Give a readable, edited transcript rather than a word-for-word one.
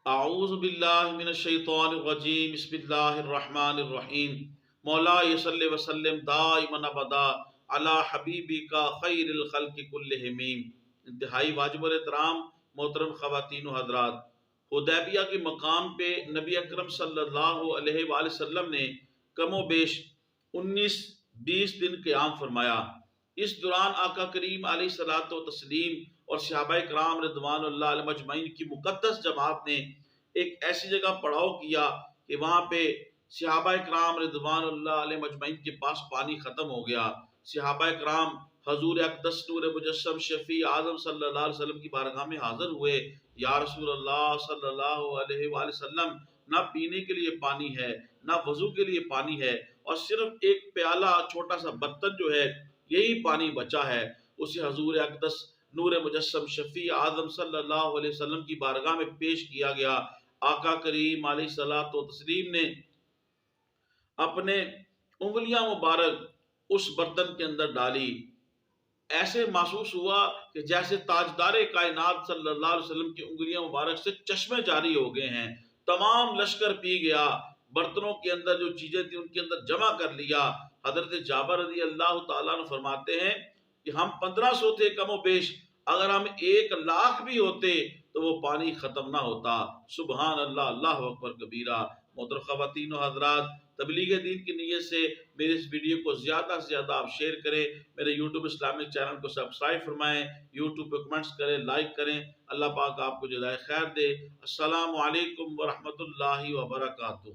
اعوذ باللہ من الشیطان الرجیم بسم اللہ الرحمن الرحیم مولا صلی وسلم دائما ابدا علی حبیبک خیر الخلق کلہم۔ انتہائی واجب الاحترام محترم خواتین و حضرات، حدیبیہ کے مقام پہ نبی اکرم صلی اللہ علیہ وآلہ وسلم نے کم و بیش 19-20 دن قیام فرمایا۔ اس دوران آقا کریم علیہ الصلوۃ والتسلیم اور صحابہ کرام رضوان اللہ علیہم اجمعین کی مقدس جماعت نے ایک ایسی جگہ پڑاؤ کیا کہ وہاں پہ صحابہ کرام رضوان اللہ علیہم اجمعین کے پاس پانی ختم ہو گیا۔ صحابہ کرام حضور اقدس نور مجسم شفیع اعظم صلی اللہ علیہ وسلم کی بارگاہ میں حاضر ہوئے۔ یا رسول اللہ صلی اللہ علیہ وآلہ وسلم، نہ پینے کے لیے پانی ہے، نہ وضو کے لیے پانی ہے، اور صرف ایک پیالہ چھوٹا سا برتن جو ہے یہی پانی بچا ہے۔ اسے حضور اقدس نور مجسم شفیع اعظم صلی اللہ علیہ وسلم کی بارگاہ میں پیش کیا گیا۔ آقا کریم علیہ الصلوۃ والتسلیم نے اپنے انگلیاں مبارک اس برتن کے اندر ڈالی۔ ایسے محسوس ہوا کہ جیسے تاجدار کائنات صلی اللہ علیہ وسلم کی انگلیاں مبارک سے چشمے جاری ہو گئے ہیں۔ تمام لشکر پی گیا، برتنوں کے اندر جو چیزیں تھیں ان کے اندر جمع کر لیا۔ حضرت جابر رضی اللہ تعالیٰ عنہ فرماتے ہیں کہ ہم 1500 تھے کم و بیش، اگر ہم 1,00,000 بھی ہوتے تو وہ پانی ختم نہ ہوتا۔ سبحان اللہ، اللہ اکبر کبیرہ۔ محترم خواتین و حضرات، تبلیغ دین کی نیت سے میرے اس ویڈیو کو زیادہ سے زیادہ آپ شیئر کریں، میرے یوٹیوب اسلامک چینل کو سبسکرائب فرمائیں، یوٹیوب پہ کمنٹس کریں، لائک کریں۔ اللہ پاک آپ کو جزائے خیر دے۔ السلام علیکم ورحمۃ اللہ وبرکاتہ۔